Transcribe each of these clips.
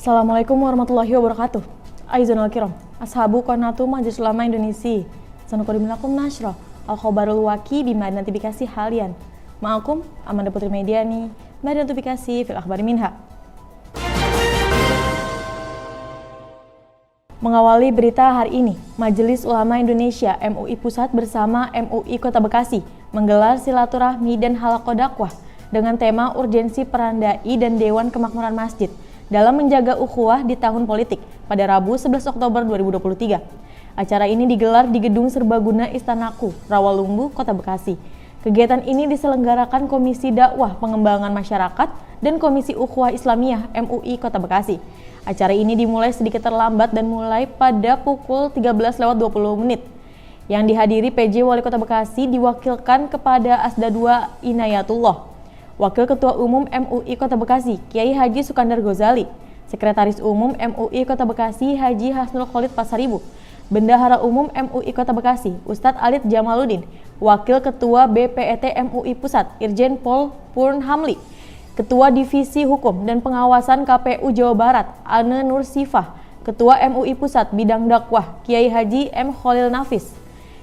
Assalamualaikum warahmatullahi wabarakatuh. Aizanul kiram, ashabu qanatu Majelis Ulama Indonesia. Sanuqdim lakum nashra al-khabarul waqi bima notifikasi halian. Ma'akum Amanda Putri Mediani, Media Notifikasi fil akhbari minha. Mengawali berita hari ini, Majelis Ulama Indonesia MUI Pusat bersama MUI Kota Bekasi menggelar silaturahmi dan halaqah dakwah dengan tema urgensi peran dai dan Dewan Kemakmuran Masjid dalam menjaga ukhuwah di tahun politik pada Rabu 11 Oktober 2023. Acara ini digelar di Gedung Serbaguna Istanaku, Rawalumbu, Kota Bekasi. Kegiatan ini diselenggarakan Komisi Dakwah Pengembangan Masyarakat dan Komisi Ukhuwah Islamiyah MUI Kota Bekasi. Acara ini dimulai sedikit terlambat dan mulai pada pukul 13.20 menit. Yang dihadiri PJ Wali Kota Bekasi diwakilkan kepada Asda II Inayatullah, Wakil Ketua Umum MUI Kota Bekasi, Kiai Haji Sukandar Ghazali, Sekretaris Umum MUI Kota Bekasi, Haji Hasnul Khalid Pasaribu, Bendahara Umum MUI Kota Bekasi, Ustadz Alit Jamaluddin, Wakil Ketua BPET MUI Pusat, Irjen Pol Purnhamli, Ketua Divisi Hukum dan Pengawasan KPU Jawa Barat, Ane Nur Sifah, Ketua MUI Pusat Bidang Dakwah, Kiai Haji M. Khalil Nafis,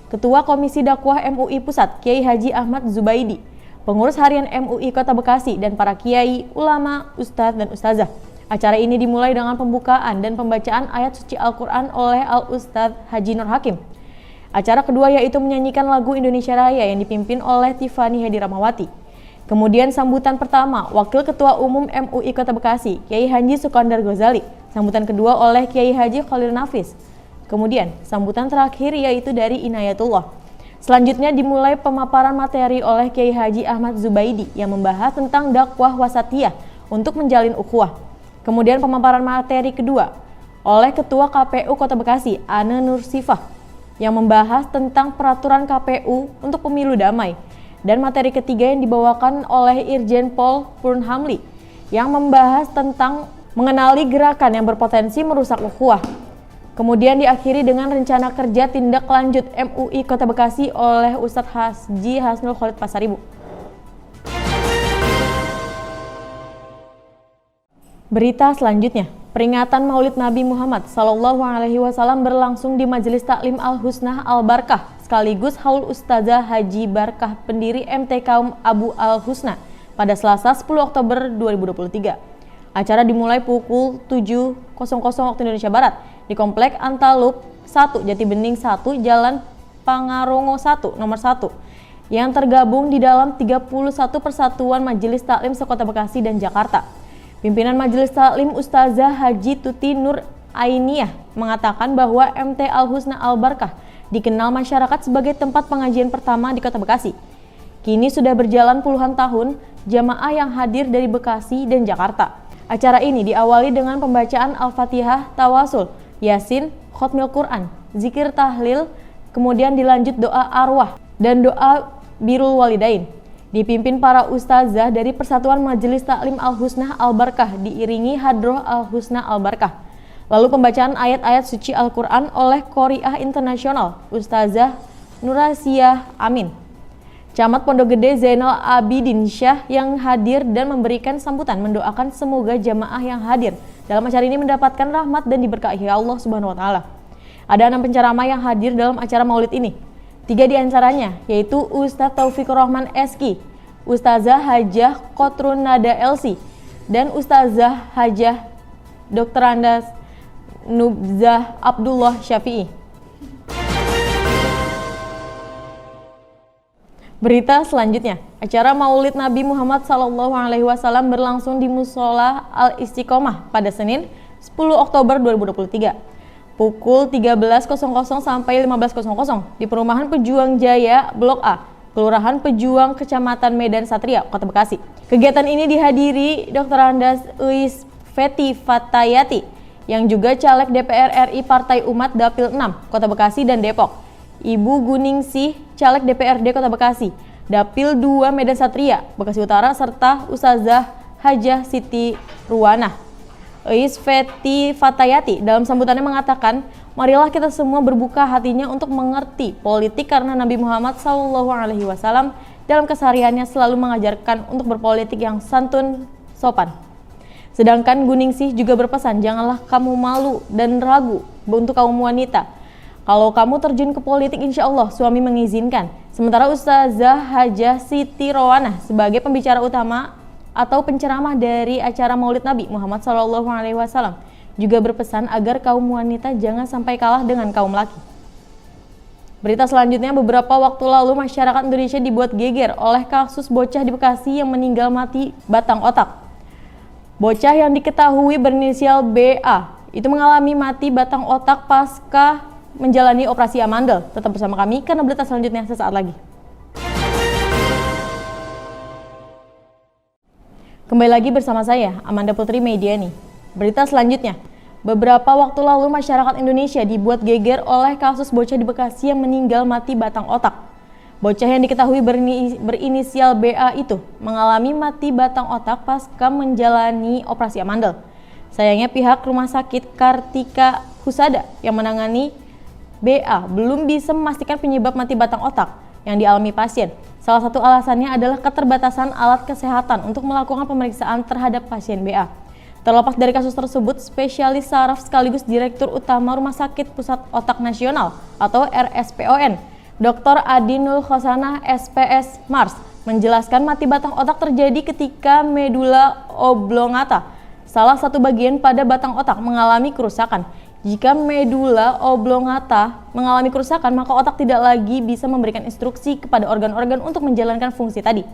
Ketua Komisi Dakwah MUI Pusat, Kiai Haji Ahmad Zubaidi, Pengurus Harian MUI Kota Bekasi, dan para kiai, ulama, ustadz, dan ustazah. Acara ini dimulai dengan pembukaan dan pembacaan ayat suci Al-Quran oleh Al-Ustadz Haji Nur Hakim. Acara kedua yaitu menyanyikan lagu Indonesia Raya yang dipimpin oleh Tiffany Hedi Ramawati. Kemudian sambutan pertama, Wakil Ketua Umum MUI Kota Bekasi, Kiai Haji Sukandar Ghazali. Sambutan kedua oleh Kiai Haji Khalil Nafis. Kemudian sambutan terakhir yaitu dari Inayatullah. Selanjutnya dimulai pemaparan materi oleh Kiai Haji Ahmad Zubaidi yang membahas tentang dakwah wasatiyah untuk menjalin ukhuwah. Kemudian pemaparan materi kedua oleh Ketua KPU Kota Bekasi, Ane Nur Sifah, yang membahas tentang peraturan KPU untuk pemilu damai. Dan materi ketiga yang dibawakan oleh Irjen Pol Purnhamli yang membahas tentang mengenali gerakan yang berpotensi merusak ukhuwah. Kemudian diakhiri dengan rencana kerja tindak lanjut MUI Kota Bekasi oleh Ustadz Haji Hasnul Khalid Pasaribu. Berita selanjutnya, peringatan Maulid Nabi Muhammad SAW berlangsung di Majelis Taklim Al-Husnah Al-Barkah sekaligus Haul Ustazah Haji Barkah pendiri MT Kaum Abu Al-Husnah pada Selasa 10 Oktober 2023. Acara dimulai pukul 7.00 waktu Indonesia Barat di Komplek Antalup 1 Jati Bening 1 Jalan Pangarongo 1 nomor 1 yang tergabung di dalam 31 persatuan Majelis Taklim sekota Bekasi dan Jakarta. Pimpinan Majelis Taklim Ustazah Haji Tuti Nur Ainiyah mengatakan bahwa MT Al-Husnah Al-Barkah dikenal masyarakat sebagai tempat pengajian pertama di Kota Bekasi. Kini sudah berjalan puluhan tahun jamaah yang hadir dari Bekasi dan Jakarta. Acara ini diawali dengan pembacaan Al-Fatihah, Tawasul, Yasin, Khotmil Quran, Zikir Tahlil, kemudian dilanjut doa arwah dan doa birrul walidain. Dipimpin para ustazah dari Persatuan Majelis Taklim Al-Husnah Al-Barkah diiringi Hadroh Al-Husnah Al-Barkah. Lalu pembacaan ayat-ayat suci Al-Quran oleh Qori'ah Internasional, Ustazah Nurasiah Amin. Camat Pondok Gede Zainal Abidin Syah yang hadir dan memberikan sambutan mendoakan semoga jamaah yang hadir dalam acara ini mendapatkan rahmat dan diberkahi Allah Subhanahu wa taala. Ada 6 penceramah yang hadir dalam acara Maulid ini. 3 di antaranya yaitu Ustadz Taufikur Rahman SK, Ustazah Hajah Kotrun Nada LC, dan Ustazah Hajah Dr. Andas Nubzah Abdullah Syafi'i. Berita selanjutnya, acara Maulid Nabi Muhammad SAW berlangsung di Musola Al-Istiqomah pada Senin 10 Oktober 2023. Pukul 13.00 sampai 15.00 di Perumahan Pejuang Jaya Blok A, Kelurahan Pejuang, Kecamatan Medan Satria, Kota Bekasi. Kegiatan ini dihadiri Dr. Andas Uis Feti Fatayati yang juga caleg DPR RI Partai Umat Dapil 6, Kota Bekasi dan Depok. Ibu Guningsih, caleg DPRD Kota Bekasi, Dapil 2 Medan Satria, Bekasi Utara, serta Ustazah Hajah Siti Ruwana. Uis Feti Fatayati dalam sambutannya mengatakan, marilah kita semua berbuka hatinya untuk mengerti politik karena Nabi Muhammad SAW dalam kesehariannya selalu mengajarkan untuk berpolitik yang santun, sopan. Sedangkan Guningsih juga berpesan, janganlah kamu malu dan ragu untuk kaum wanita. Kalau kamu terjun ke politik, insya Allah suami mengizinkan. Sementara Ustazah Hajah Siti Rowanah sebagai pembicara utama atau penceramah dari acara Maulid Nabi Muhammad SAW juga berpesan agar kaum wanita jangan sampai kalah dengan kaum laki. Berita selanjutnya, beberapa waktu lalu masyarakat Indonesia dibuat geger oleh kasus bocah di Bekasi yang meninggal mati batang otak. Bocah yang diketahui berinisial BA itu mengalami mati batang otak pasca menjalani operasi amandel. Tetap bersama kami karena berita selanjutnya sesaat lagi. Kembali lagi bersama saya, Amanda Putri Mediani. Berita selanjutnya, beberapa waktu lalu masyarakat Indonesia dibuat geger oleh kasus bocah di Bekasi yang meninggal mati batang otak. Bocah yang diketahui berinisial BA itu mengalami mati batang otak pasca menjalani operasi amandel. Sayangnya pihak Rumah Sakit Kartika Husada yang menangani BA belum bisa memastikan penyebab mati batang otak yang dialami pasien. Salah satu alasannya adalah keterbatasan alat kesehatan untuk melakukan pemeriksaan terhadap pasien BA. Terlepas dari kasus tersebut, spesialis saraf sekaligus Direktur Utama Rumah Sakit Pusat Otak Nasional atau RSPON, Dr. Adi Nul Khosanah SPS Mars, menjelaskan mati batang otak terjadi ketika medula oblongata, salah satu bagian pada batang otak, mengalami kerusakan. Jika medula oblongata mengalami kerusakan, maka otak tidak lagi bisa memberikan instruksi kepada organ-organ untuk menjalankan fungsi tadi.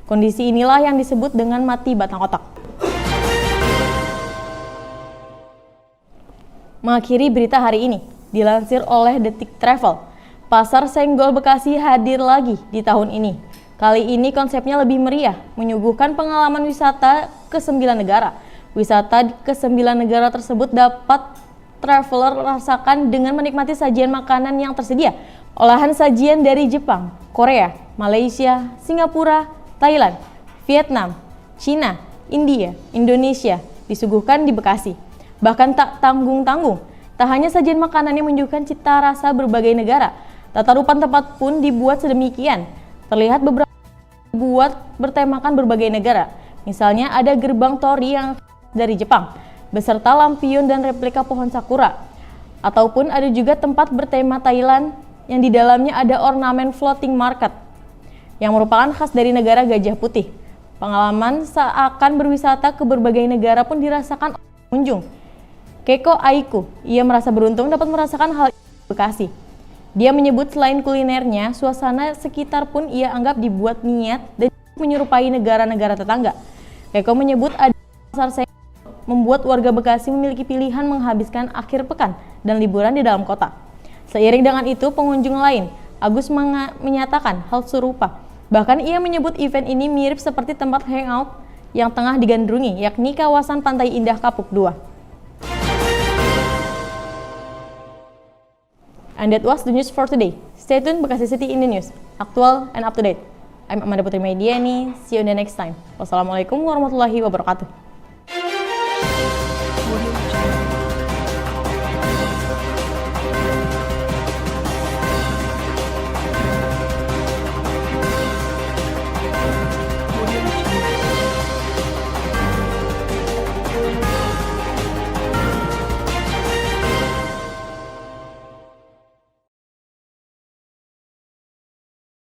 Kondisi inilah yang disebut dengan mati batang otak. Mengakhiri berita hari ini, dilansir oleh Detik Travel, Pasar Senggol Bekasi hadir lagi di tahun ini. Kali ini konsepnya lebih meriah, menyuguhkan pengalaman wisata ke 9 negara. Wisata ke 9 negara tersebut dapat traveler rasakan dengan menikmati sajian makanan yang tersedia. Olahan sajian dari Jepang, Korea, Malaysia, Singapura, Thailand, Vietnam, Cina, India, Indonesia disuguhkan di Bekasi. Bahkan tak tanggung-tanggung, tak hanya sajian makanan yang menunjukkan cita rasa berbagai negara, tata rupa tempat pun dibuat sedemikian. Terlihat beberapa dibuat bertemakan berbagai negara. Misalnya ada gerbang torii yang dari Jepang, beserta lampion dan replika pohon sakura. Ataupun ada juga tempat bertema Thailand yang di dalamnya ada ornamen floating market yang merupakan khas dari negara Gajah Putih. Pengalaman seakan berwisata ke berbagai negara pun dirasakan oleh pengunjung. Keiko Aiku, ia merasa beruntung dapat merasakan hal ini di Bekasi. Dia menyebut selain kulinernya, suasana sekitar pun ia anggap dibuat niat dan menyerupai negara-negara tetangga. Keiko menyebut ada pasar Senggol membuat warga Bekasi memiliki pilihan menghabiskan akhir pekan dan liburan di dalam kota. Seiring dengan itu, pengunjung lain, Agus menyatakan hal serupa. Bahkan ia menyebut event ini mirip seperti tempat hangout yang tengah digandrungi, yakni kawasan Pantai Indah Kapuk 2. And that was the news for today. Stay tuned, Bekasi City in the News, aktual and up to date. I'm Amanda Putri Mediani. See you in the next time. Wassalamualaikum warahmatullahi wabarakatuh.